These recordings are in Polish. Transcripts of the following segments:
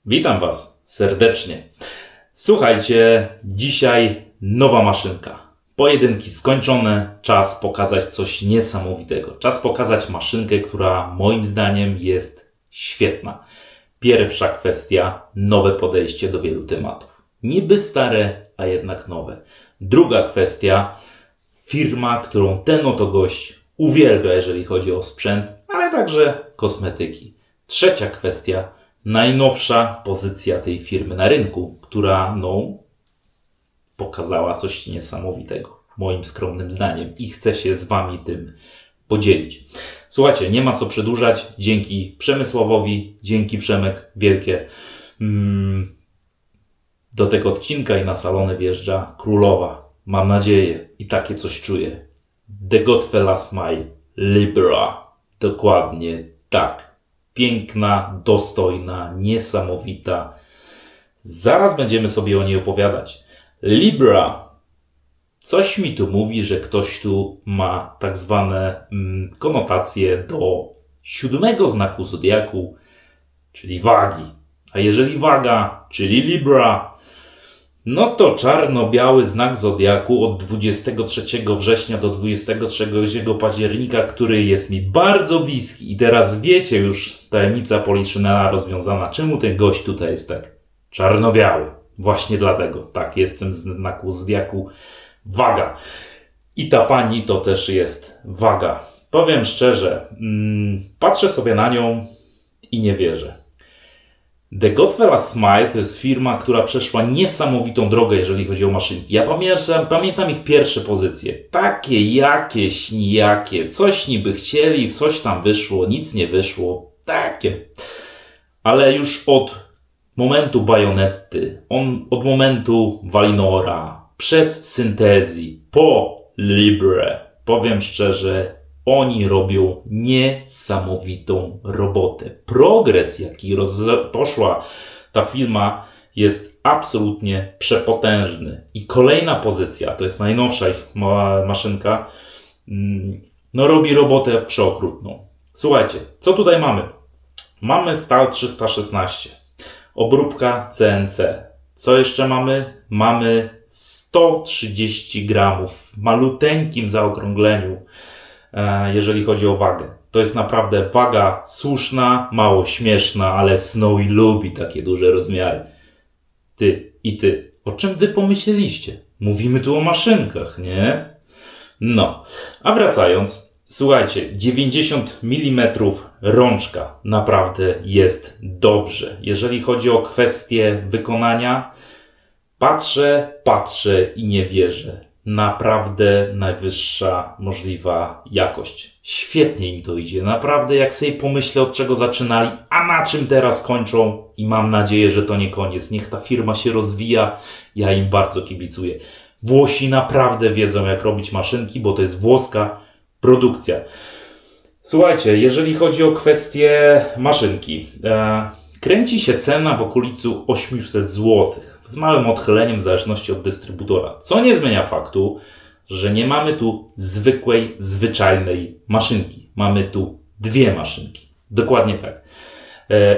Witam Was serdecznie. Słuchajcie, dzisiaj nowa maszynka. Pojedynki skończone, czas pokazać coś niesamowitego. Czas pokazać maszynkę, która moim zdaniem jest świetna. Pierwsza kwestia, nowe podejście do wielu tematów. Niby stare, a jednak nowe. Druga kwestia, firma, którą ten oto gość uwielbia, jeżeli chodzi o sprzęt, ale także kosmetyki. Trzecia kwestia, najnowsza pozycja tej firmy na rynku, która pokazała coś niesamowitego, moim skromnym zdaniem, i chcę się z Wami tym podzielić. Słuchajcie, nie ma co przedłużać. Dzięki Przemysławowi, dzięki Przemek wielkie. Do tego odcinka i na salony wjeżdża królowa. Mam nadzieję i takie coś czuję. The Godfella Smile Libra. Dokładnie tak. Piękna, dostojna, niesamowita. Zaraz będziemy sobie o niej opowiadać. Libra. Coś mi tu mówi, że ktoś tu ma tak zwane konotacje do 7 znaku zodiaku, czyli wagi. A jeżeli waga, czyli Libra, no to czarno-biały znak zodiaku od 23 września do 23 października, który jest mi bardzo bliski. I teraz wiecie już, tajemnica Poliszynela rozwiązana, czemu ten gość tutaj jest tak czarno-biały. Właśnie dlatego, tak, jestem z znaku zodiaku waga. I ta pani to też jest waga. Powiem szczerze, patrzę sobie na nią i nie wierzę. The Godfella Smile to jest firma, która przeszła niesamowitą drogę, jeżeli chodzi o maszynki. Ja pamiętam ich pierwsze pozycje. Takie jakieś nijakie. Coś niby chcieli, coś tam wyszło, nic nie wyszło. Takie. Ale już od momentu Bajonetty, od momentu Valinora, przez Syntezji, po Libre, powiem szczerze, oni robią niesamowitą robotę. Progres, jaki poszła ta firma, jest absolutnie przepotężny. I kolejna pozycja, to jest najnowsza ich maszynka, robi robotę przeokrutną. Słuchajcie, co tutaj mamy? Mamy stal 316, obróbka CNC. Co jeszcze mamy? Mamy 130 gramów w maluteńkim zaokrągleniu, jeżeli chodzi o wagę. To jest naprawdę waga słuszna, mało śmieszna, ale Snowy lubi takie duże rozmiary. Ty i ty, o czym wy pomyśleliście? Mówimy tu o maszynkach, nie? No, a wracając, słuchajcie, 90 mm rączka naprawdę jest dobrze. Jeżeli chodzi o kwestię wykonania, patrzę i nie wierzę. Naprawdę najwyższa możliwa jakość. Świetnie im to idzie. Naprawdę jak sobie pomyślę, od czego zaczynali, a na czym teraz kończą, i mam nadzieję, że to nie koniec. Niech ta firma się rozwija. Ja im bardzo kibicuję. Włosi naprawdę wiedzą, jak robić maszynki, bo to jest włoska produkcja. Słuchajcie, jeżeli chodzi o kwestię maszynki, kręci się cena w okolicu 800 zł. Z małym odchyleniem w zależności od dystrybutora. Co nie zmienia faktu, że nie mamy tu zwykłej, zwyczajnej maszynki. Mamy tu dwie maszynki. Dokładnie tak.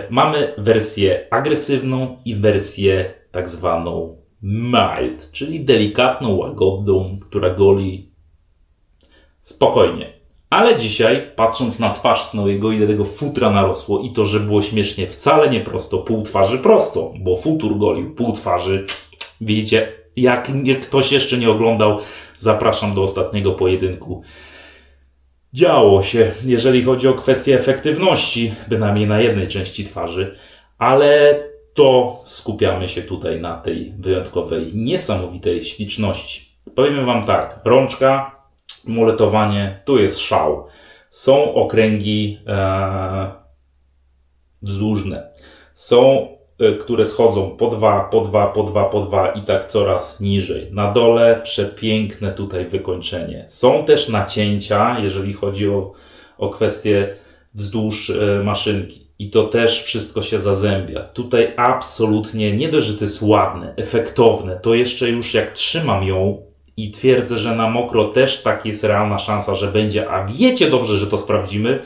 Mamy wersję agresywną i wersję tak zwaną mild, czyli delikatną, łagodną, która goli spokojnie. Ale dzisiaj, patrząc na twarz Snowiego, ile tego futra narosło i to, że było śmiesznie, wcale nie prosto, pół twarzy prosto, bo futur golił, pół twarzy. Widzicie, jak ktoś jeszcze nie oglądał, zapraszam do ostatniego pojedynku. Działo się, jeżeli chodzi o kwestię efektywności, bynajmniej na jednej części twarzy, ale to skupiamy się tutaj na tej wyjątkowej, niesamowitej śliczności. Powiem Wam tak, rączka, muletowanie, tu jest szał. Są okręgi wzdłużne. Są, które schodzą po 2 i tak coraz niżej. Na dole przepiękne tutaj wykończenie. Są też nacięcia, jeżeli chodzi o kwestię wzdłuż maszynki. I to też wszystko się zazębia. Tutaj absolutnie nie dość, że to jest ładne, efektowne, to jeszcze już jak trzymam ją i twierdzę, że na mokro też tak jest realna szansa, że będzie, a wiecie dobrze, że to sprawdzimy,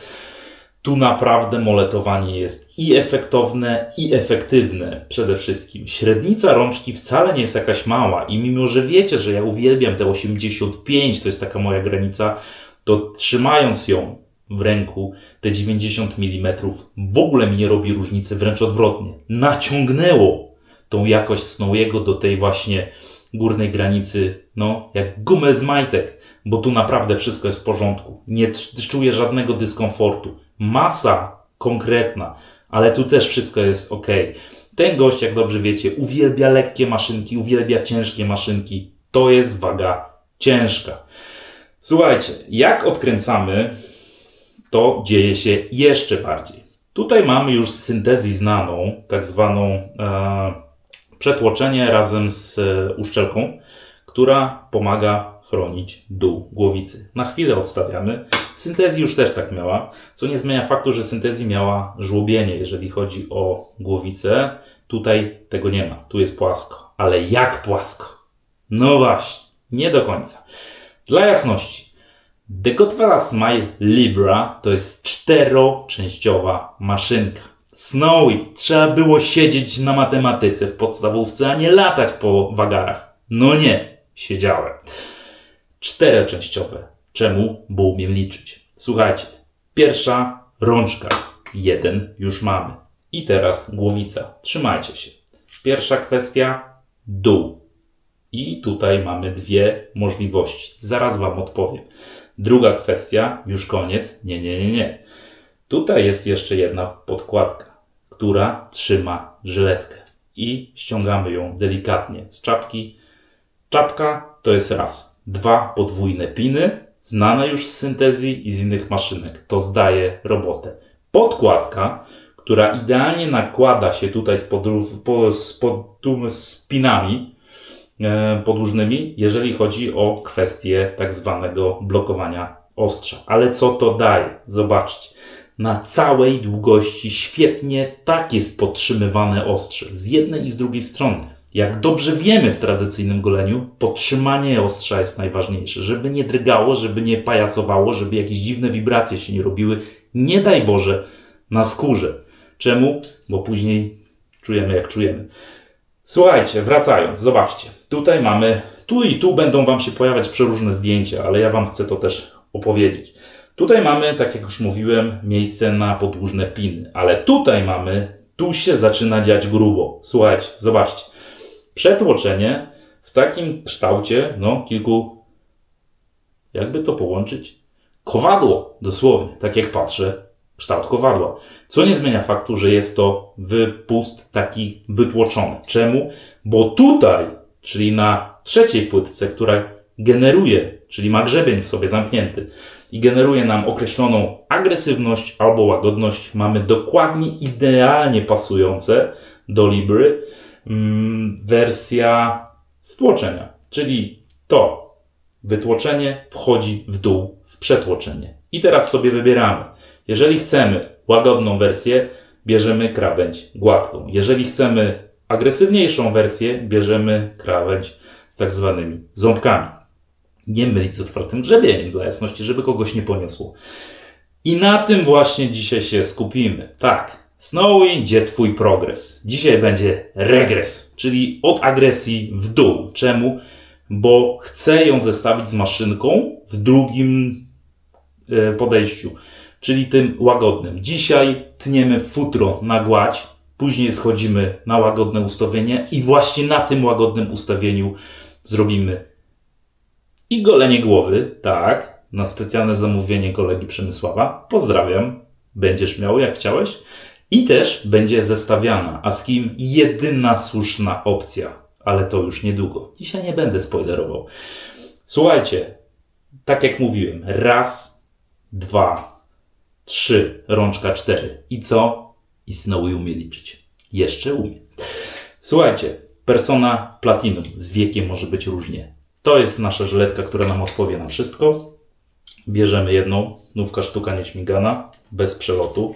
Tu naprawdę moletowanie jest i efektowne, i efektywne przede wszystkim. Średnica rączki wcale nie jest jakaś mała i mimo, że wiecie, że ja uwielbiam te 85, to jest taka moja granica, to trzymając ją w ręku, te 90 mm w ogóle mi nie robi różnicy, wręcz odwrotnie. Naciągnęło tą jakość Snowiego do tej właśnie górnej granicy, no jak gumę z majtek, bo tu naprawdę wszystko jest w porządku. Nie czuję żadnego dyskomfortu. Masa konkretna, ale tu też wszystko jest ok. Ten gość, jak dobrze wiecie, uwielbia lekkie maszynki, uwielbia ciężkie maszynki. To jest waga ciężka. Słuchajcie, jak odkręcamy, to dzieje się jeszcze bardziej. Tutaj mamy już z syntezji znaną, tak zwaną przetłoczenie razem z uszczelką, która pomaga chronić dół głowicy. Na chwilę odstawiamy. Syntezji już też tak miała, co nie zmienia faktu, że syntezji miała żłobienie, jeżeli chodzi o głowicę. Tutaj tego nie ma, tu jest płasko. Ale jak płasko? No właśnie, nie do końca. Dla jasności, The Godfella Smile Libra to jest 4-częściowa maszynka. Snowy, trzeba było siedzieć na matematyce w podstawówce, a nie latać po wagarach. No nie, siedziałem. 4-częściowe. Czemu? Bo umiem liczyć. Słuchajcie, pierwsza rączka. 1 już mamy. I teraz głowica. Trzymajcie się. Pierwsza kwestia, dół. I tutaj mamy dwie możliwości. Zaraz Wam odpowiem. Druga kwestia, już koniec. Nie. Tutaj jest jeszcze jedna podkładka, która trzyma żyletkę. I ściągamy ją delikatnie z czapki. Czapka to jest raz. 2 podwójne piny, znane już z syntezji i z innych maszynek. To zdaje robotę. Podkładka, która idealnie nakłada się tutaj z pinami podłużnymi, jeżeli chodzi o kwestię tak zwanego blokowania ostrza. Ale co to daje? Zobaczcie. Na całej długości świetnie tak jest podtrzymywane ostrze. Z jednej i z drugiej strony. Jak dobrze wiemy w tradycyjnym goleniu, podtrzymanie ostrza jest najważniejsze. Żeby nie drgało, żeby nie pajacowało, żeby jakieś dziwne wibracje się nie robiły. Nie daj Boże na skórze. Czemu? Bo później czujemy jak czujemy. Słuchajcie, wracając, zobaczcie. Tutaj mamy, tu i tu będą Wam się pojawiać przeróżne zdjęcia, ale ja Wam chcę to też opowiedzieć. Tutaj mamy, tak jak już mówiłem, miejsce na podłużne piny, ale tutaj mamy, tu się zaczyna dziać grubo. Słuchajcie, zobaczcie. Przetłoczenie w takim kształcie, jakby to połączyć? Kowadło, dosłownie, tak jak patrzę, kształt kowadła. Co nie zmienia faktu, że jest to wypust taki wytłoczony. Czemu? Bo tutaj, czyli na trzeciej płytce, która generuje, czyli ma grzebień w sobie zamknięty i generuje nam określoną agresywność albo łagodność, mamy dokładnie idealnie pasujące do Libry wersja wtłoczenia. Czyli to wytłoczenie wchodzi w dół w przetłoczenie. I teraz sobie wybieramy. Jeżeli chcemy łagodną wersję, bierzemy krawędź gładką. Jeżeli chcemy agresywniejszą wersję, bierzemy krawędź z tak zwanymi ząbkami. Nie mylić z otwartym grzebieniem, dla jasności, żeby kogoś nie poniosło. I na tym właśnie dzisiaj się skupimy. Tak, Snowy, gdzie Twój progres? Dzisiaj będzie regres, czyli od agresji w dół. Czemu? Bo chcę ją zestawić z maszynką w drugim podejściu, czyli tym łagodnym. Dzisiaj tniemy futro na gładź, później schodzimy na łagodne ustawienie i właśnie na tym łagodnym ustawieniu zrobimy i golenie głowy, tak, na specjalne zamówienie kolegi Przemysława. Pozdrawiam, będziesz miał jak chciałeś. I też będzie zestawiana, a z kim jedyna słuszna opcja, ale to już niedługo. Dzisiaj nie będę spoilerował. Słuchajcie, tak jak mówiłem, 1, 2, 3, rączka 4. I co? I Snowy umie liczyć. Jeszcze umie. Słuchajcie, Persona Platinum. Z wiekiem może być różnie. To jest nasza żyletka, która nam odpowie na wszystko. Bierzemy jedną, nówka sztuka nieśmigana, bez przelotu.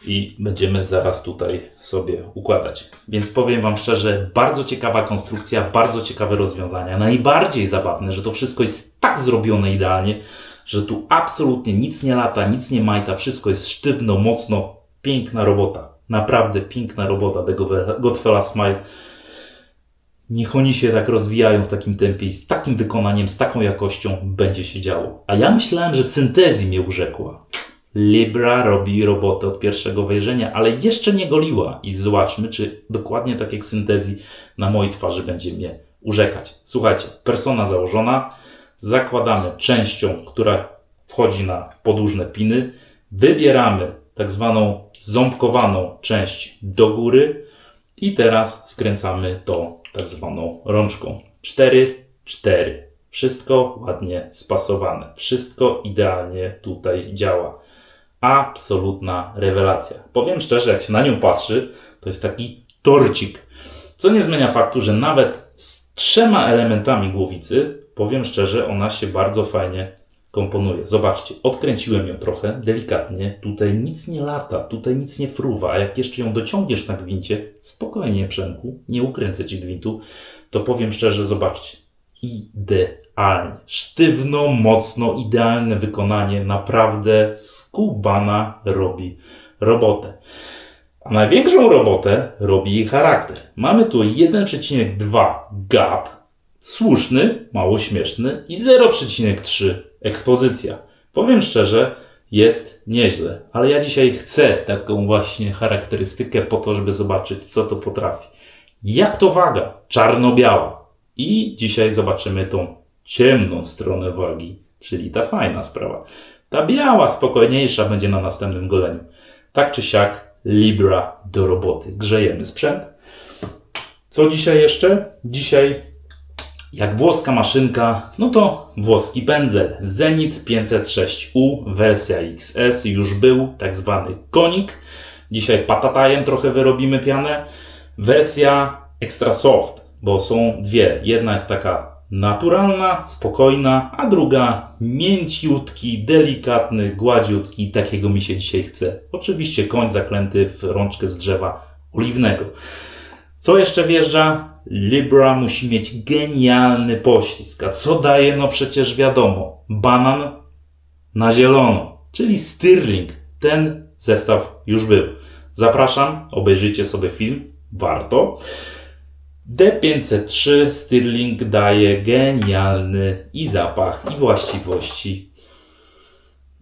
I będziemy zaraz tutaj sobie układać. Więc powiem Wam szczerze, bardzo ciekawa konstrukcja, bardzo ciekawe rozwiązania. Najbardziej zabawne, że to wszystko jest tak zrobione idealnie, że tu absolutnie nic nie lata, nic nie majta, wszystko jest sztywno, mocno, piękna robota. Naprawdę piękna robota tego Godfella Smile. Niech oni się tak rozwijają w takim tempie i z takim wykonaniem, z taką jakością będzie się działo. A ja myślałem, że Synthezji mnie urzekła. Libra robi robotę od pierwszego wejrzenia, ale jeszcze nie goliła. I zobaczmy, czy dokładnie tak jak Synthezji na mojej twarzy będzie mnie urzekać. Słuchajcie, persona założona. Zakładamy częścią, która wchodzi na podłużne piny. Wybieramy tak zwaną ząbkowaną część do góry. I teraz skręcamy to tak zwaną rączką. 4, 4. Wszystko ładnie spasowane. Wszystko idealnie tutaj działa. Absolutna rewelacja. Powiem szczerze, jak się na nią patrzy, to jest taki torcik. Co nie zmienia faktu, że nawet z 3 elementami głowicy, powiem szczerze, ona się bardzo fajnie komponuje. Zobaczcie, odkręciłem ją trochę delikatnie. Tutaj nic nie lata, tutaj nic nie fruwa. A jak jeszcze ją dociągniesz na gwincie, spokojnie, Przemku, nie ukręcę ci gwintu, to powiem szczerze, zobaczcie. Idealnie. Sztywno, mocno, idealne wykonanie. Naprawdę skubana robi robotę. A największą robotę robi jej charakter. Mamy tu 1,2 gap, słuszny, mało śmieszny i 0,3 ekspozycja. Powiem szczerze, jest nieźle, ale ja dzisiaj chcę taką właśnie charakterystykę po to, żeby zobaczyć, co to potrafi. Jak to waga? Czarno-biała. I dzisiaj zobaczymy tą ciemną stronę wagi, czyli ta fajna sprawa. Ta biała, spokojniejsza będzie na następnym goleniu. Tak czy siak, Libra do roboty. Grzejemy sprzęt. Co dzisiaj jeszcze? Dzisiaj, jak włoska maszynka, no to włoski pędzel. Zenit 506U, wersja XS, już był tak zwany konik. Dzisiaj patatajem trochę wyrobimy pianę. Wersja extra soft, bo są dwie. Jedna jest taka naturalna, spokojna, a druga mięciutki, delikatny, gładziutki. Takiego mi się dzisiaj chce. Oczywiście koń zaklęty w rączkę z drzewa oliwnego. Co jeszcze wjeżdża? Libra musi mieć genialny poślizg. A co daje? No przecież wiadomo. Banan na zielono, czyli Stirling. Ten zestaw już był. Zapraszam, obejrzyjcie sobie film. Warto. D503 Stirling daje genialny i zapach, i właściwości.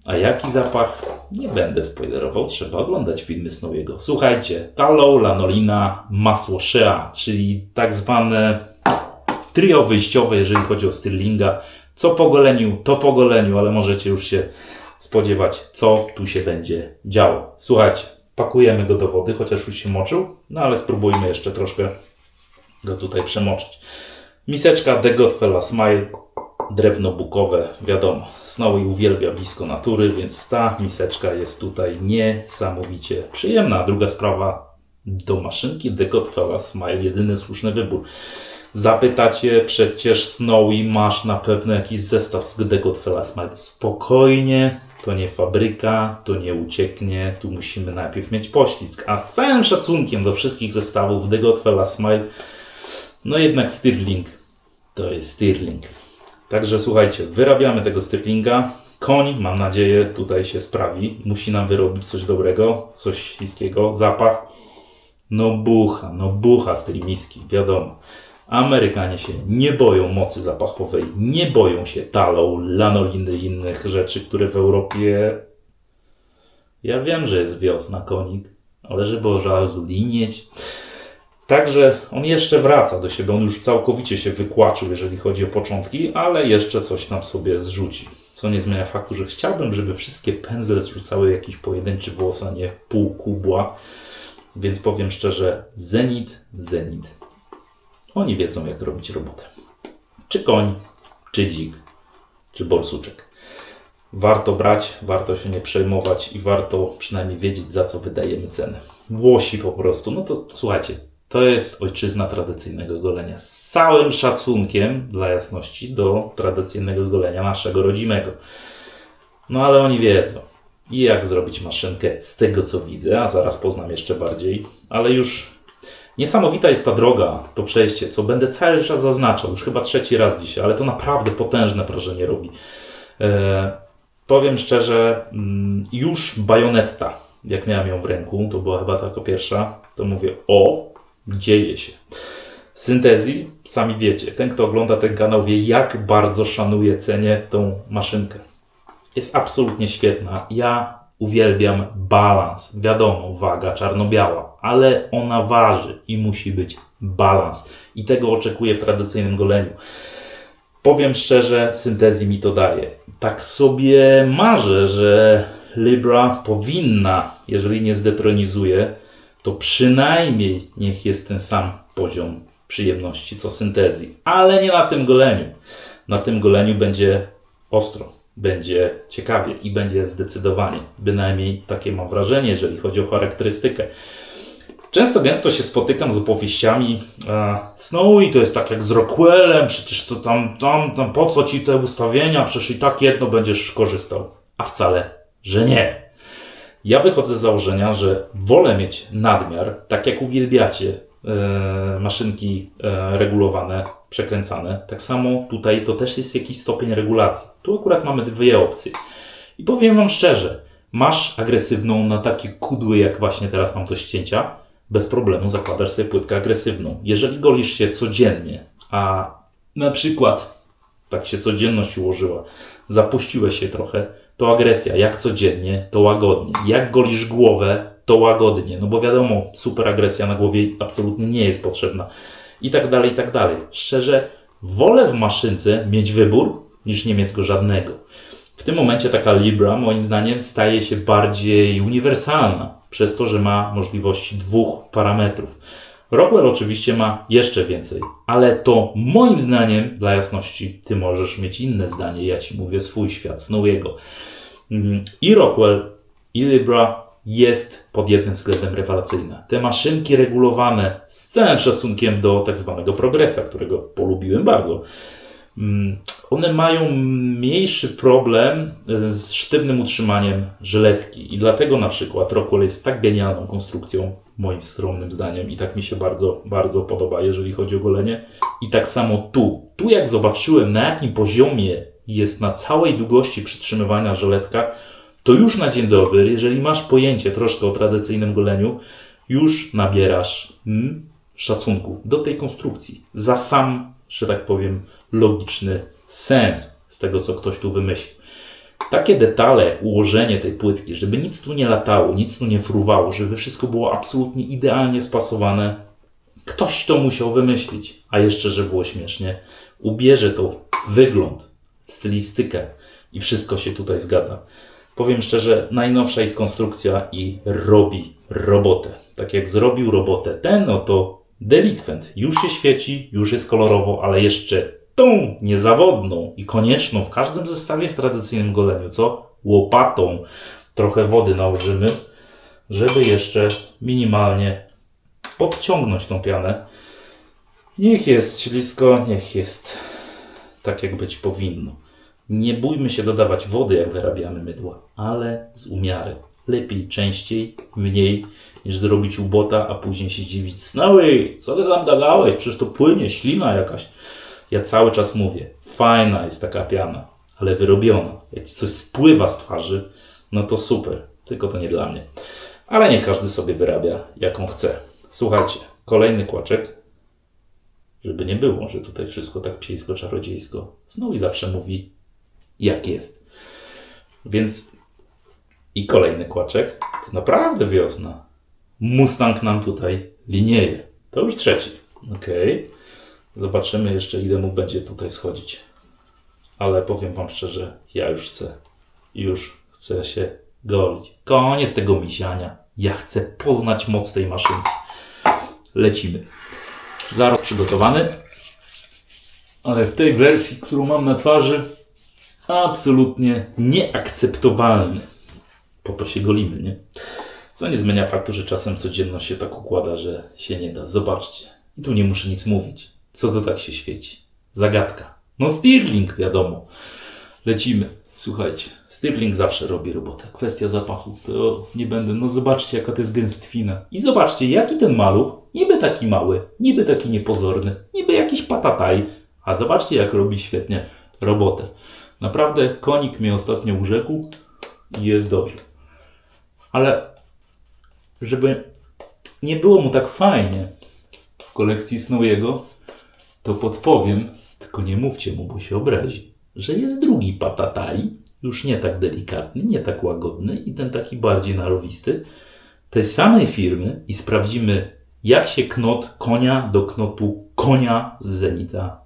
A jaki zapach? Nie będę spoilerował, trzeba oglądać filmy Snowiego. Słuchajcie, tallow, lanolina, masło shea, czyli tak zwane trio wyjściowe, jeżeli chodzi o Stirlinga. Co po goleniu, to po goleniu, ale możecie już się spodziewać, co tu się będzie działo. Słuchajcie, pakujemy go do wody, chociaż już się moczył, no ale spróbujmy jeszcze troszkę go tutaj przemoczyć. Miseczka The Godfella Smile, drewno bukowe, wiadomo, Snowy uwielbia blisko natury, więc ta miseczka jest tutaj niesamowicie przyjemna. A druga sprawa, do maszynki The Godfella Smile jedyny słuszny wybór. Zapytacie, przecież Snowy masz na pewno jakiś zestaw z The Godfella Smile. Spokojnie, to nie fabryka, to nie ucieknie, tu musimy najpierw mieć poślizg. A z całym szacunkiem do wszystkich zestawów The Godfella Smile, no jednak Stirling to jest Stirling. Także słuchajcie, wyrabiamy tego Stirlinga. Koń, mam nadzieję, tutaj się sprawi. Musi nam wyrobić coś dobrego, coś śliskiego. Zapach. No bucha z tej miski, wiadomo. Amerykanie się nie boją mocy zapachowej, nie boją się tallow, lanoliny i innych rzeczy, które w Europie... Ja wiem, że jest wiosna, konik, ale żeby od razu linieć... Także on jeszcze wraca do siebie, on już całkowicie się wykłaczył, jeżeli chodzi o początki, ale jeszcze coś tam sobie zrzuci. Co nie zmienia faktu, że chciałbym, żeby wszystkie pędzle zrzucały jakiś pojedynczy włos, a nie pół kubła. Więc powiem szczerze, Zenit. Oni wiedzą, jak robić robotę. Czy koń, czy dzik, czy borsuczek. Warto brać, warto się nie przejmować i warto przynajmniej wiedzieć, za co wydajemy cenę. Włosi po prostu, no to słuchajcie, to jest ojczyzna tradycyjnego golenia. Z całym szacunkiem, dla jasności, do tradycyjnego golenia naszego rodzimego. No ale oni wiedzą. I jak zrobić maszynkę z tego, co widzę, a zaraz poznam jeszcze bardziej. Ale już niesamowita jest ta droga, to przejście, co będę cały czas zaznaczał. Już chyba 3. raz dzisiaj, ale to naprawdę potężne wrażenie robi. Powiem szczerze, już Bayonetta, jak miałem ją w ręku, to była chyba taka pierwsza, to mówię, dzieje się. Syntezji, sami wiecie, ten kto ogląda ten kanał wie, jak bardzo szanuję, cenię tą maszynkę. Jest absolutnie świetna. Ja uwielbiam balans. Wiadomo, waga czarno-biała, ale ona waży i musi być balans. I tego oczekuję w tradycyjnym goleniu. Powiem szczerze, Syntezji mi to daje. Tak sobie marzę, że Libra powinna, jeżeli nie zdetronizuje, to przynajmniej niech jest ten sam poziom przyjemności co Syntezji. Ale nie na tym goleniu. Na tym goleniu będzie ostro, będzie ciekawie i będzie zdecydowanie. Bynajmniej takie mam wrażenie, jeżeli chodzi o charakterystykę. Często się spotykam z opowieściami Snowy to jest tak jak z Rockwellem, przecież to tam po co ci te ustawienia, przecież i tak jedno będziesz korzystał. A wcale, że nie. Ja wychodzę z założenia, że wolę mieć nadmiar, tak jak uwielbiacie maszynki regulowane, przekręcane. Tak samo tutaj to też jest jakiś stopień regulacji. Tu akurat mamy dwie opcje. I powiem wam szczerze, masz agresywną na takie kudły, jak właśnie teraz mam do ścięcia, bez problemu zakładasz sobie płytkę agresywną. Jeżeli golisz się codziennie, a na przykład tak się codzienność ułożyła, zapuściłeś się trochę, to agresja, jak codziennie, to łagodnie. Jak golisz głowę, to łagodnie. No bo wiadomo, super agresja na głowie absolutnie nie jest potrzebna. I tak dalej, i tak dalej. Szczerze, wolę w maszynce mieć wybór, niż nie mieć go żadnego. W tym momencie taka Libra, moim zdaniem, staje się bardziej uniwersalna, przez to, że ma możliwości dwóch parametrów. Rockwell oczywiście ma jeszcze więcej, ale to moim zdaniem, dla jasności, ty możesz mieć inne zdanie, ja ci mówię swój świat, Snowy'ego. I Rockwell, i Libra jest pod jednym względem rewelacyjna. Te maszynki regulowane z całym szacunkiem do tak zwanego progresa, którego polubiłem bardzo, one mają mniejszy problem z sztywnym utrzymaniem żyletki i dlatego na przykład Rockwell jest tak genialną konstrukcją, moim skromnym zdaniem, i tak mi się bardzo, bardzo podoba, jeżeli chodzi o golenie. I tak samo tu jak zobaczyłem, na jakim poziomie jest na całej długości przytrzymywania żyletka, to już na dzień dobry, jeżeli masz pojęcie troszkę o tradycyjnym goleniu, już nabierasz szacunku do tej konstrukcji za sam, że tak powiem, logiczny sens z tego, co ktoś tu wymyślił. Takie detale, jak ułożenie tej płytki, żeby nic tu nie latało, nic tu nie fruwało, żeby wszystko było absolutnie idealnie spasowane, ktoś to musiał wymyślić. A jeszcze, żeby było śmiesznie, ubierze to w wygląd, w stylistykę i wszystko się tutaj zgadza. Powiem szczerze, najnowsza ich konstrukcja i robi robotę. Tak jak zrobił robotę ten, no to Delikwent. Już się świeci, już jest kolorowo, ale jeszcze tą niezawodną i konieczną w każdym zestawie w tradycyjnym goleniu, co? Łopatą trochę wody nałożymy, żeby jeszcze minimalnie podciągnąć tą pianę. Niech jest ślisko, niech jest tak, jak być powinno. Nie bójmy się dodawać wody, jak wyrabiamy mydła, ale z umiarem. Lepiej częściej, mniej, niż zrobić ubota, a później się dziwić. Snowy, co ty tam gadałeś? Przecież to płynie, ślina jakaś. Ja cały czas mówię, fajna jest taka piana, ale wyrobiona. Jak coś spływa z twarzy, no to super. Tylko to nie dla mnie. Ale nie każdy sobie wyrabia, jaką chce. Słuchajcie, kolejny kłaczek. Żeby nie było, że tutaj wszystko tak psiejsko-czarodziejsko. Snowy zawsze mówi, jak jest. Więc i kolejny kłaczek. To naprawdę wiosna. Mustang nam tutaj linieje. To już trzeci. Okej. Zobaczymy jeszcze, ile mu będzie tutaj schodzić. Ale powiem wam szczerze, ja już chcę się golić. Koniec tego misiania. Ja chcę poznać moc tej maszynki. Lecimy. Zaraz przygotowany. Ale w tej wersji, którą mam na twarzy, absolutnie nieakceptowalny. Po to się golimy, nie? Co nie zmienia faktu, że czasem codzienność się tak układa, że się nie da. Zobaczcie. I tu nie muszę nic mówić. Co to tak się świeci? Zagadka. No Stirling, wiadomo. Lecimy. Słuchajcie, Stirling zawsze robi robotę. Kwestia zapachu, to nie będę. No zobaczcie, jaka to jest gęstwina. I zobaczcie, jaki ten maluch, niby taki mały, niby taki niepozorny, niby jakiś patataj, a zobaczcie, jak robi świetnie. robotę. Naprawdę konik mnie ostatnio urzekł i jest dobrze. Ale żeby nie było mu tak fajnie w kolekcji Snowiego, to podpowiem, tylko nie mówcie mu, bo się obrazi, że jest drugi Patatai, już nie tak delikatny, nie tak łagodny i ten taki bardziej narowisty, tej samej firmy i sprawdzimy, jak się knot konia do knotu konia z Zenita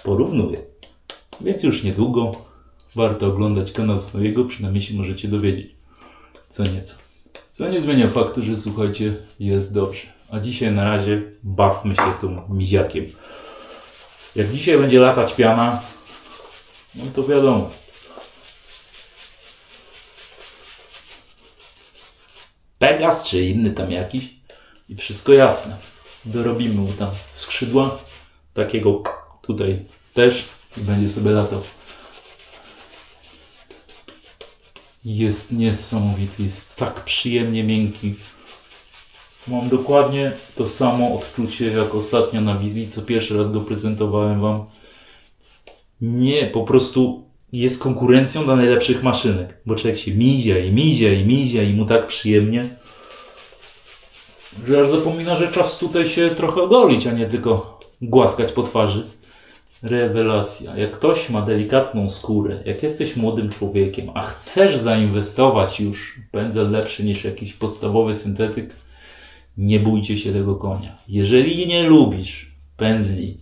porównuje. Więc już niedługo warto oglądać kanał Snowiego, przynajmniej się możecie dowiedzieć co nieco. Co nie zmienia faktu, że słuchajcie, jest dobrze. A dzisiaj na razie bawmy się tym miziakiem. Jak dzisiaj będzie latać piana, no to wiadomo. Pegas czy inny tam jakiś i wszystko jasne. Dorobimy mu tam skrzydła, takiego tutaj też i będzie sobie latał. Jest niesamowity, jest tak przyjemnie miękki. Mam dokładnie to samo odczucie jak ostatnio na wizji, co pierwszy raz go prezentowałem wam. Nie, po prostu jest konkurencją dla najlepszych maszynek, bo człowiek się mizia i mu tak przyjemnie, że aż zapomina, że czas tutaj się trochę ogolić, a nie tylko głaskać po twarzy. Rewelacja. Jak ktoś ma delikatną skórę, jak jesteś młodym człowiekiem, a chcesz zainwestować już w pędzel lepszy niż jakiś podstawowy syntetyk, nie bójcie się tego konia. Jeżeli nie lubisz pędzli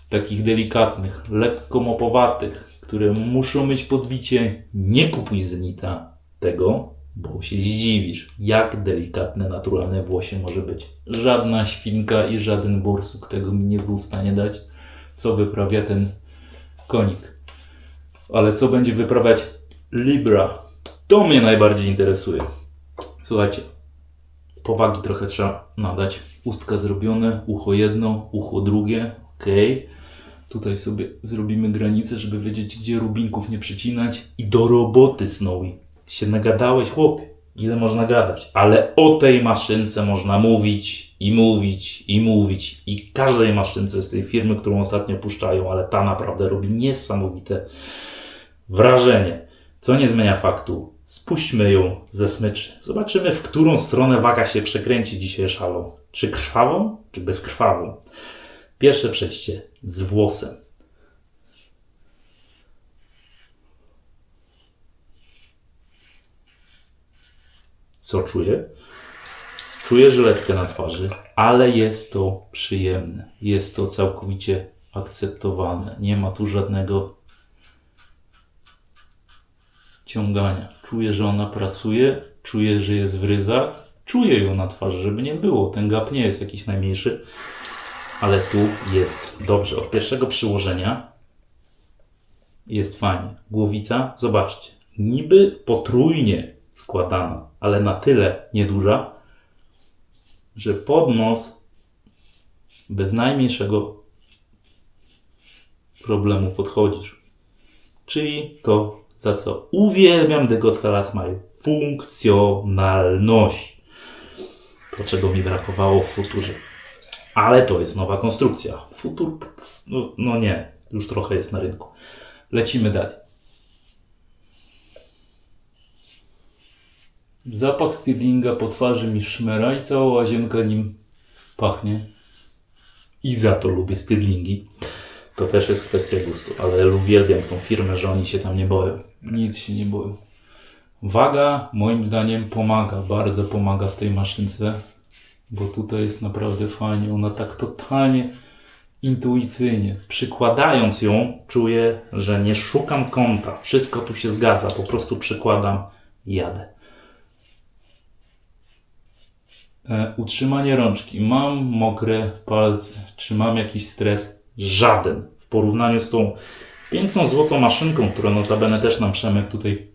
takich delikatnych, lekko mopowatych, które muszą mieć podbicie, nie kupuj Zenita tego, bo się zdziwisz, jak delikatne, naturalne włosie może być. Żadna świnka i żaden borsuk tego mi nie był w stanie dać, co wyprawia ten konik. Ale co będzie wyprawiać Libra? To mnie najbardziej interesuje. Słuchajcie, powagi trochę trzeba nadać. Ustka zrobione, ucho jedno, ucho drugie. Ok. Tutaj sobie zrobimy granicę, żeby wiedzieć, gdzie rubinków nie przycinać. I do roboty, Snowy. Się nagadałeś, chłopie. Ile można gadać? Ale o tej maszynce można mówić i mówić i mówić. I każdej maszynce z tej firmy, którą ostatnio puszczają, ale ta naprawdę robi niesamowite wrażenie. Co nie zmienia faktu. Spuśćmy ją ze smyczy. Zobaczymy, w którą stronę waga się przekręci dzisiaj szalą. Czy krwawą, czy bezkrwawą. Pierwsze przejście z włosem. Co czuję? Czuję żyletkę na twarzy, ale jest to przyjemne. Jest to całkowicie akceptowalne. Nie ma tu żadnego ciągania. Czuję, że ona pracuje, czuję, że jest w ryzach, czuję ją na twarzy, żeby nie było. Ten gap nie jest jakiś najmniejszy, ale tu jest dobrze. Od pierwszego przyłożenia jest fajnie. Głowica, zobaczcie, niby potrójnie składana, ale na tyle nieduża, że pod nos bez najmniejszego problemu podchodzisz. Czyli to, za co uwielbiam The Godfella Smile. Funkcjonalność. To, czego mi brakowało w Futurze. Ale to jest nowa konstrukcja. Futur, no nie, już trochę jest na rynku. Lecimy dalej. Zapach Stirlinga po twarzy mi szmera i cała łazienka nim pachnie. I za to lubię Stirlingi. To też jest kwestia gustu, ale uwielbiam tą firmę, że oni się tam nie boją. Nic się nie boją. Waga moim zdaniem pomaga, bardzo pomaga w tej maszynce, bo tutaj jest naprawdę fajnie. Ona tak totalnie intuicyjnie. Przykładając ją, czuję, że nie szukam kąta. Wszystko tu się zgadza. Po prostu przykładam i jadę. Utrzymanie rączki. Mam mokre palce. Czy mam jakiś stres? Żaden. W porównaniu z tą piękną złotą maszynką, którą notabene też nam Przemek tutaj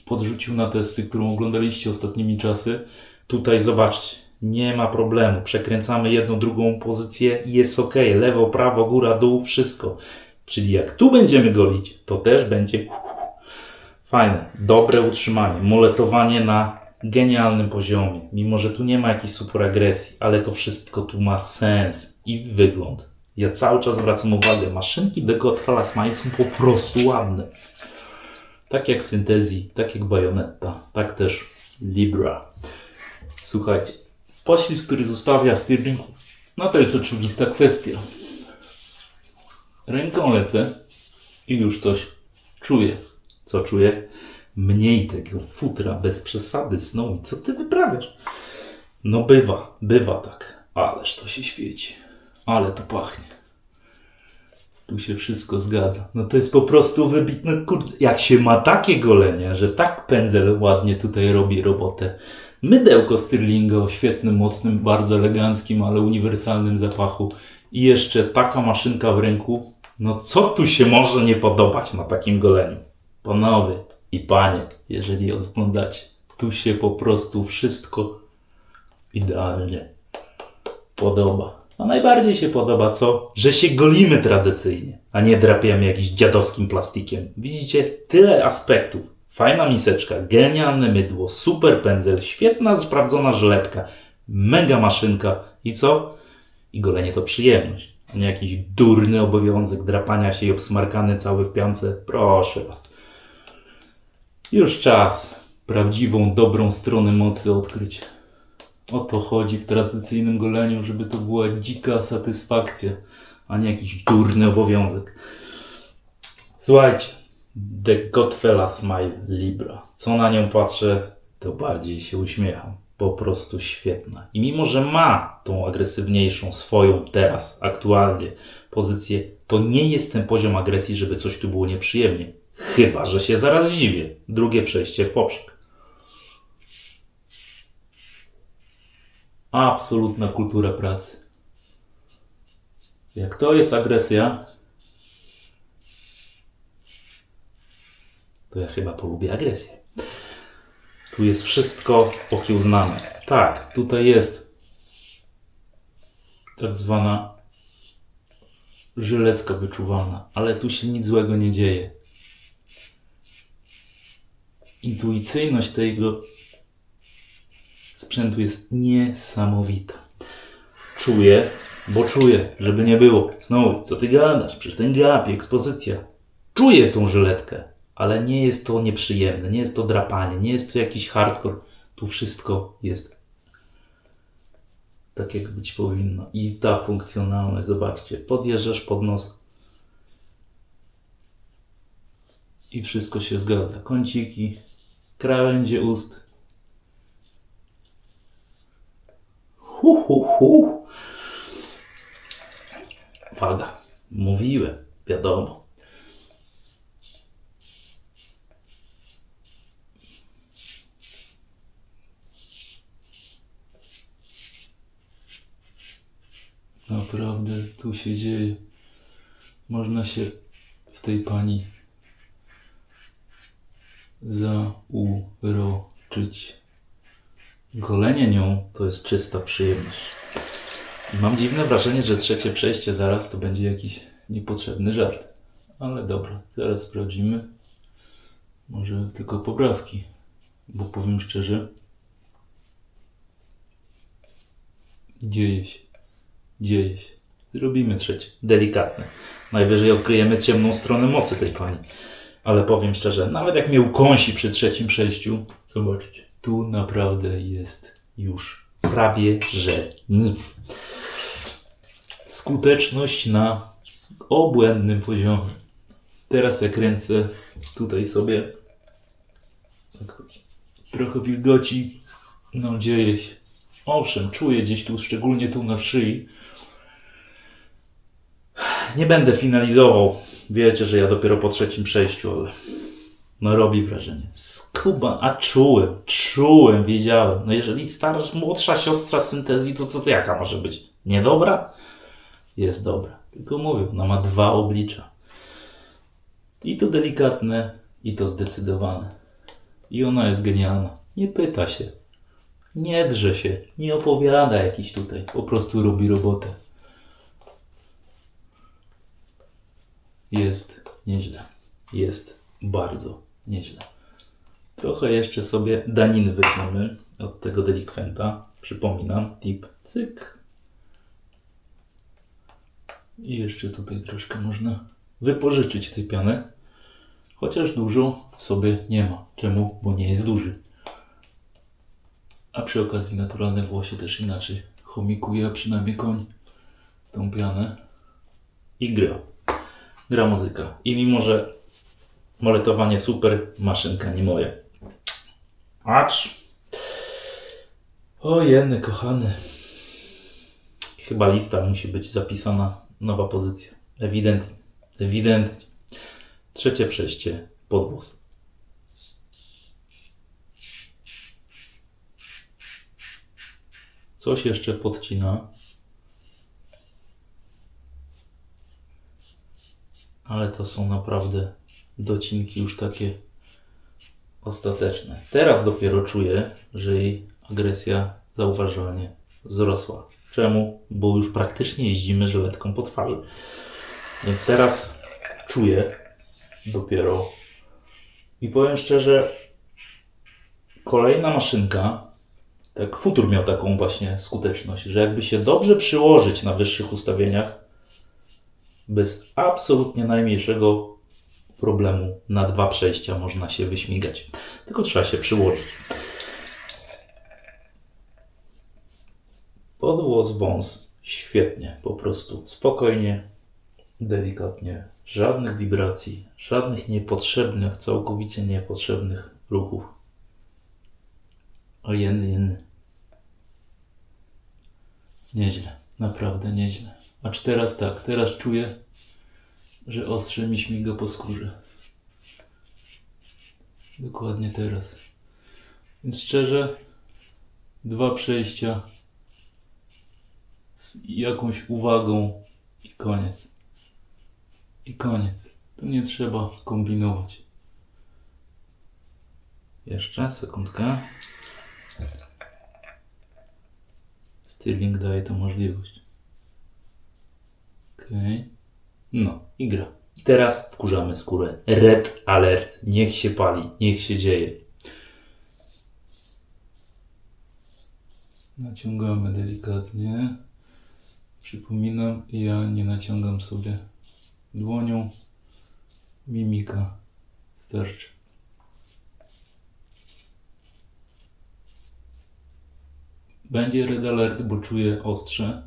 podrzucił na testy, którą oglądaliście ostatnimi czasy. Tutaj zobaczcie, nie ma problemu. Przekręcamy jedną, drugą pozycję i jest ok. Lewo, prawo, góra, dół, wszystko. Czyli jak tu będziemy golić, to też będzie fajne, dobre utrzymanie, moletowanie na genialnym poziomie. Mimo że tu nie ma jakiejś super agresji, ale to wszystko tu ma sens i wygląd. Ja cały czas zwracam uwagę, maszynki The Godfella Smile są po prostu ładne. Tak jak Synthesii, tak jak Bayonetta, tak też Libra. Słuchajcie, poślizg, który zostawia Stirling, no to jest oczywista kwestia. Ręką lecę i już coś czuję. Co czuję? Mniej tego futra, bez przesady, Snowy. Co ty wyprawiasz? No bywa tak. Ależ to się świeci. Ale to pachnie. Tu się wszystko zgadza. No to jest po prostu wybitne, kurde. Jak się ma takie golenie, że tak pędzel ładnie tutaj robi robotę. Mydełko Stirlinga o świetnym, mocnym, bardzo eleganckim, ale uniwersalnym zapachu. I jeszcze taka maszynka w ręku. No co tu się może nie podobać na takim goleniu? Panowie i panie, jeżeli oglądacie, tu się po prostu wszystko idealnie podoba. A najbardziej się podoba co? Że się golimy tradycyjnie, a nie drapiemy jakimś dziadowskim plastikiem. Widzicie? Tyle aspektów. Fajna miseczka, genialne mydło, super pędzel, świetna, sprawdzona żyletka, mega maszynka i co? I golenie to przyjemność, a nie jakiś durny obowiązek drapania się i obsmarkany cały w piance. Proszę was. Już czas prawdziwą, dobrą stronę mocy odkryć. O to chodzi w tradycyjnym goleniu, żeby to była dzika satysfakcja, a nie jakiś durny obowiązek. Słuchajcie, The Godfella Smile Libra. Co na nią patrzę, to bardziej się uśmiecham. Po prostu świetna. I mimo, że ma tą agresywniejszą swoją teraz, aktualnie pozycję, to nie jest ten poziom agresji, żeby coś tu było nieprzyjemnie. Chyba że się zaraz zdziwię. Drugie przejście w poprzek. Absolutna kultura pracy. Jak to jest agresja, to ja chyba polubię agresję. Tu jest wszystko okiełznane. Tak, tutaj jest tak zwana żyletka wyczuwalna, ale tu się nic złego nie dzieje. Intuicyjność tego sprzętu jest niesamowita. Czuję, żeby nie było. Znowu, co ty gadasz? Przecież ten gap, ekspozycja. Czuję tą żyletkę, ale nie jest to nieprzyjemne, nie jest to drapanie, nie jest to jakiś hardcore. Tu wszystko jest tak, jak być powinno. I ta funkcjonalność, zobaczcie, podjeżdżasz pod nos i wszystko się zgadza. Kąciki, krawędzie ust. Waga. Mówiłem, wiadomo. Naprawdę tu się dzieje. Można się w tej pani zauroczyć. Golenie nią to jest czysta przyjemność. Mam dziwne wrażenie, że trzecie przejście zaraz to będzie jakiś niepotrzebny żart. Ale dobra, zaraz sprawdzimy. Może tylko poprawki. Bo powiem szczerze, dzieje się. Zrobimy trzecie. Delikatne. Najwyżej odkryjemy ciemną stronę mocy tej pani. Ale powiem szczerze, nawet jak mnie ukąsi przy trzecim przejściu, zobaczcie, tu naprawdę jest już prawie że nic. Skuteczność na obłędnym poziomie. Teraz jak kręcę tutaj sobie tak, trochę wilgoci, no dzieje się. Owszem, czuję gdzieś tu, szczególnie tu na szyi. Nie będę finalizował. Wiecie, że ja dopiero po trzecim przejściu, ale no robi wrażenie. Skuban, a czułem, wiedziałem. No jeżeli młodsza siostra Synthesii, to co to jaka może być? Niedobra? Jest dobra. Tylko mówię, ona ma dwa oblicza. I to delikatne, i to zdecydowane. I ona jest genialna. Nie pyta się. Nie drze się. Nie opowiada jakiś tutaj. Po prostu robi robotę. Jest nieźle. Jest bardzo nieźle. Trochę jeszcze sobie daniny weźmiemy od tego delikwenta. Przypominam, tip, cyk. I jeszcze tutaj troszkę można wypożyczyć tej piany. Chociaż dużo w sobie nie ma. Czemu? Bo nie jest duży. A przy okazji naturalne włosie też inaczej chomikuje, a przynajmniej koń, tą pianę. I gra. Gra muzyka. I mimo, że moletowanie super, maszynka nie moja. Acz. O jeny, kochany. Chyba lista musi być zapisana. Nowa pozycja. Ewidentnie. Ewidentnie. Trzecie przejście pod włos. Coś jeszcze podcina. Ale to są naprawdę docinki już takie ostateczne. Teraz dopiero czuję, że jej agresja zauważalnie wzrosła. Czemu? Bo już praktycznie jeździmy żyletką po twarzy. Więc teraz czuję dopiero i powiem szczerze, kolejna maszynka, tak futur miał taką właśnie skuteczność, że jakby się dobrze przyłożyć na wyższych ustawieniach, bez absolutnie najmniejszego problemu na 2 przejścia można się wyśmigać. Tylko trzeba się przyłożyć. Podwłos, wąs. Świetnie, po prostu. Spokojnie, delikatnie. Żadnych wibracji, żadnych niepotrzebnych, całkowicie niepotrzebnych ruchów. O jeny. Nieźle, naprawdę nieźle. Acz teraz tak, teraz czuję, że ostrze mi śmiga po skórze. Dokładnie teraz. Więc szczerze, 2 przejścia z jakąś uwagą i koniec. I koniec. Tu nie trzeba kombinować. Jeszcze sekundkę. Styling daje to możliwość. Okej. No i gra. I teraz wkurzamy skórę. Red alert. Niech się pali. Niech się dzieje. Naciągamy delikatnie. Przypominam, ja nie naciągam sobie dłonią. Mimika starczy. Będzie red alert, bo czuję ostrze.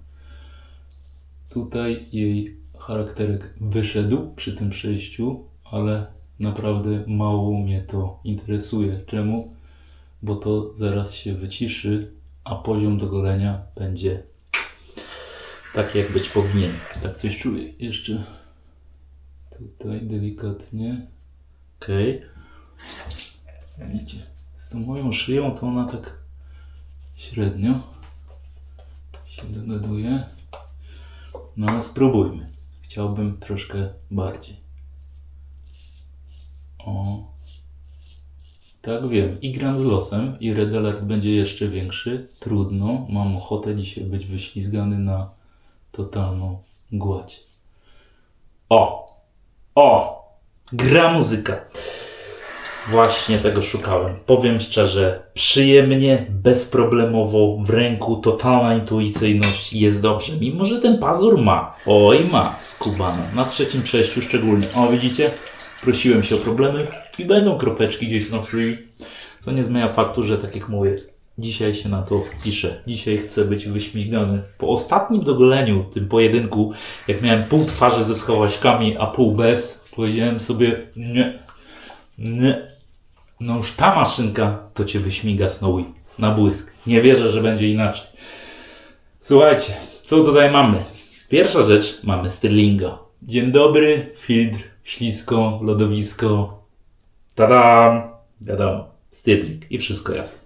Tutaj jej charakterek wyszedł przy tym przejściu, ale naprawdę mało mnie to interesuje. Czemu? Bo to zaraz się wyciszy, a poziom do golenia będzie tak, jak być powinien. Tak coś czuję. Jeszcze tutaj delikatnie. Okej. Widzicie, z tą moją szyją to ona tak średnio się dogaduje. No ale spróbujmy. Chciałbym troszkę bardziej. O. Tak wiem. I gram z losem i red alert będzie jeszcze większy. Trudno. Mam ochotę dzisiaj być wyślizgany na totalną gładź. O! O! Gra muzyka. Właśnie tego szukałem. Powiem szczerze, przyjemnie, bezproblemowo, w ręku, totalna intuicyjność, jest dobrze. Mimo, że ten pazur ma, oj ma, skubana. Na trzecim przejściu szczególnie. O, widzicie? Prosiłem się o problemy i będą kropeczki gdzieś na szyi. Co nie zmienia faktu, że tak jak mówię, dzisiaj się na to piszę. Dzisiaj chcę być wyśmigany. Po ostatnim dogoleniu, tym pojedynku, jak miałem pół twarzy ze schowaśkami, a pół bez, powiedziałem sobie, nie. No już ta maszynka to cię wyśmiga, Snowy, na błysk. Nie wierzę, że będzie inaczej. Słuchajcie, co tutaj mamy? Pierwsza rzecz, mamy Sterlinga. Dzień dobry, filtr, ślisko, lodowisko. Tadam! Wiadomo, Stirling i wszystko jasne.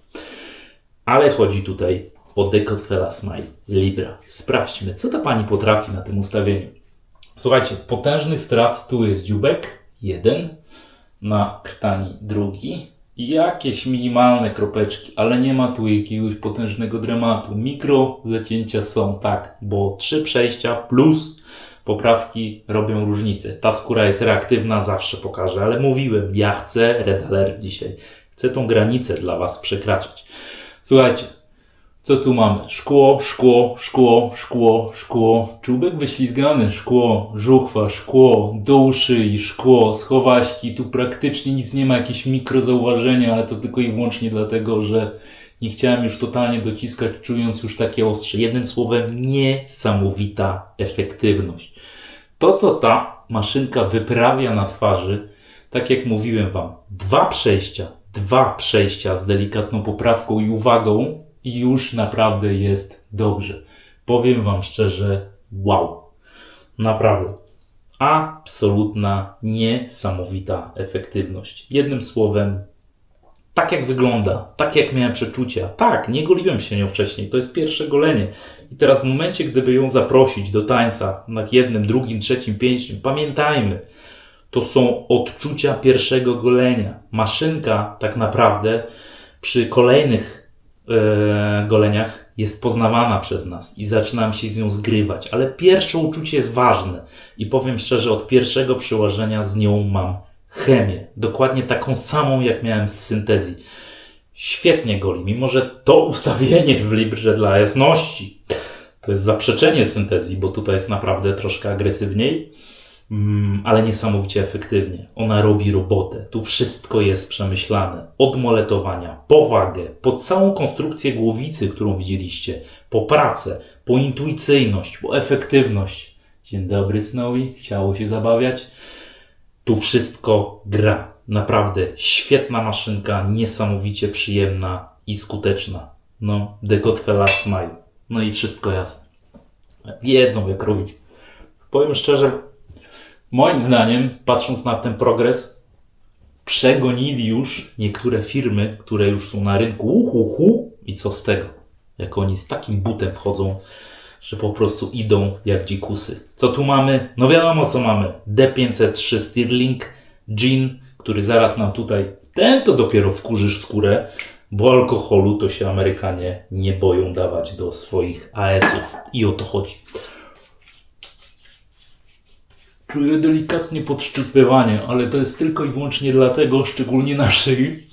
Ale chodzi tutaj o Decot Fella Smile Libra. Sprawdźmy, co ta pani potrafi na tym ustawieniu. Słuchajcie, potężnych strat, tu jest dzióbek, 1. Na krtani 2 i jakieś minimalne kropeczki, ale nie ma tu jakiegoś potężnego dramatu. Mikro zacięcia są, tak, bo 3 przejścia plus poprawki robią różnicę. Ta skóra jest reaktywna, zawsze pokażę, ale mówiłem, ja chcę red alert dzisiaj. Chcę tą granicę dla Was przekraczać. Słuchajcie, Co tu mamy? Szkło, szkło, szkło, szkło, szkło, czubek wyślizgany, szkło, żuchwa, szkło, dół szyi, szkło, schowaśki. Tu praktycznie nic nie ma, jakieś mikrozauważenia, ale to tylko i wyłącznie dlatego, że nie chciałem już totalnie dociskać, czując już takie ostrze. Jednym słowem, niesamowita efektywność. To, co ta maszynka wyprawia na twarzy, tak jak mówiłem Wam, dwa przejścia z delikatną poprawką i uwagą i już naprawdę jest dobrze. Powiem Wam szczerze, wow. Naprawdę. Absolutna, niesamowita efektywność. Jednym słowem, tak jak wygląda, tak jak miałem przeczucia. Tak, nie goliłem się nią wcześniej, to jest pierwsze golenie. I teraz w momencie, gdyby ją zaprosić do tańca na jednym, drugim, trzecim, pięćnym, pamiętajmy, to są odczucia pierwszego golenia. Maszynka tak naprawdę przy kolejnych goleniach jest poznawana przez nas i zaczynam się z nią zgrywać, ale pierwsze uczucie jest ważne i powiem szczerze, od pierwszego przyłożenia z nią mam chemię, dokładnie taką samą jak miałem z syntezji. Świetnie goli, mimo że to ustawienie w Librze dla jasności to jest zaprzeczenie syntezji, bo tutaj jest naprawdę troszkę agresywniej, ale niesamowicie efektywnie. Ona robi robotę. Tu wszystko jest przemyślane. Od moletowania, po wagę, po całą konstrukcję głowicy, którą widzieliście, po pracę, po intuicyjność, po efektywność. Dzień dobry, Snowy. Chciało się zabawiać. Tu wszystko gra. Naprawdę świetna maszynka, niesamowicie przyjemna i skuteczna. No, The Godfella Smile. No i wszystko jasne. Wiedzą jak robić. Powiem szczerze, moim zdaniem, patrząc na ten progres, przegonili już niektóre firmy, które już są na rynku. I co z tego? Jak oni z takim butem wchodzą, że po prostu idą jak dzikusy. Co tu mamy? No wiadomo co mamy. D503 Stirling Gin, który zaraz nam tutaj, ten to dopiero wkurzysz skórę, bo alkoholu to się Amerykanie nie boją dawać do swoich AS-ów. I o to chodzi. Czuję delikatnie podszczypywanie, ale to jest tylko i wyłącznie dlatego, szczególnie na szyi,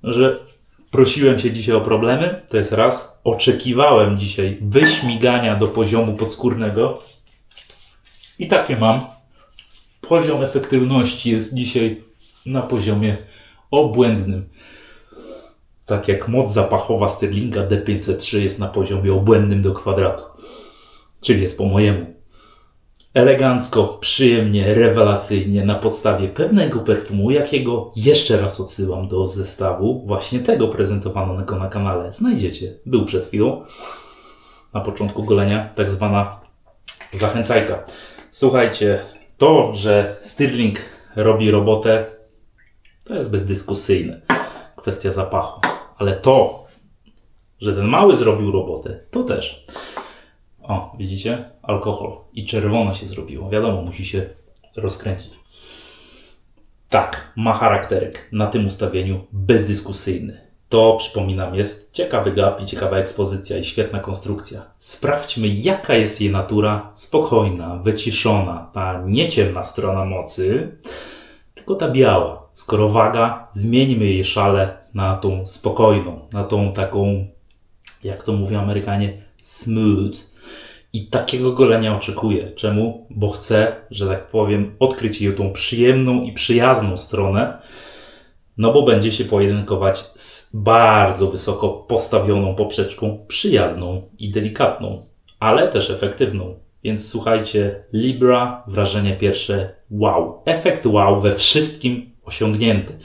że prosiłem Cię dzisiaj o problemy, to jest raz. Oczekiwałem dzisiaj wyśmigania do poziomu podskórnego i takie mam. Poziom efektywności jest dzisiaj na poziomie obłędnym. Tak jak moc zapachowa Stirlinga D503 jest na poziomie obłędnym do kwadratu. Czyli jest po mojemu. Elegancko, przyjemnie, rewelacyjnie na podstawie pewnego perfumu, jakiego jeszcze raz odsyłam do zestawu właśnie tego prezentowanego na kanale. Znajdziecie, był przed chwilą na początku golenia, tak zwana zachęcajka. Słuchajcie, to, że Stirling robi robotę, to jest bezdyskusyjne. Kwestia zapachu. Ale to, że ten mały zrobił robotę, to też. O, widzicie? Alkohol. I czerwono się zrobiło. Wiadomo, musi się rozkręcić. Tak, ma charakterek. Na tym ustawieniu bezdyskusyjny. To, przypominam, jest ciekawy gap i ciekawa ekspozycja i świetna konstrukcja. Sprawdźmy, jaka jest jej natura spokojna, wyciszona. Ta nieciemna strona mocy, tylko ta biała. Skoro waga, zmieńmy jej szalę na tą spokojną, na tą taką, jak to mówią Amerykanie, smooth. I takiego golenia oczekuję. Czemu? Bo chcę, że tak powiem, odkryć jej tą przyjemną i przyjazną stronę, no bo będzie się pojedynkować z bardzo wysoko postawioną poprzeczką, przyjazną i delikatną, ale też efektywną. Więc słuchajcie, Libra, wrażenie pierwsze, wow. Efekt wow we wszystkim osiągnięty.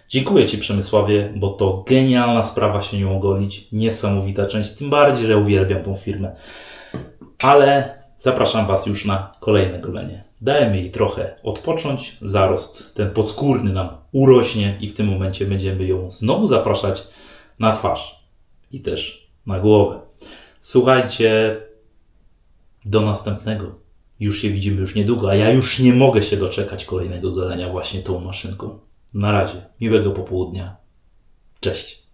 Dziękuję Ci, Przemysławie, bo to genialna sprawa się nią ogolić. Niesamowita część, tym bardziej, że ja uwielbiam tą firmę. Ale zapraszam Was już na kolejne golenie. Dajmy jej trochę odpocząć, zarost ten podskórny nam urośnie i w tym momencie będziemy ją znowu zapraszać na twarz i też na głowę. Słuchajcie, do następnego. Już się widzimy już niedługo, a ja już nie mogę się doczekać kolejnego golenia właśnie tą maszynką. Na razie, miłego popołudnia. Cześć.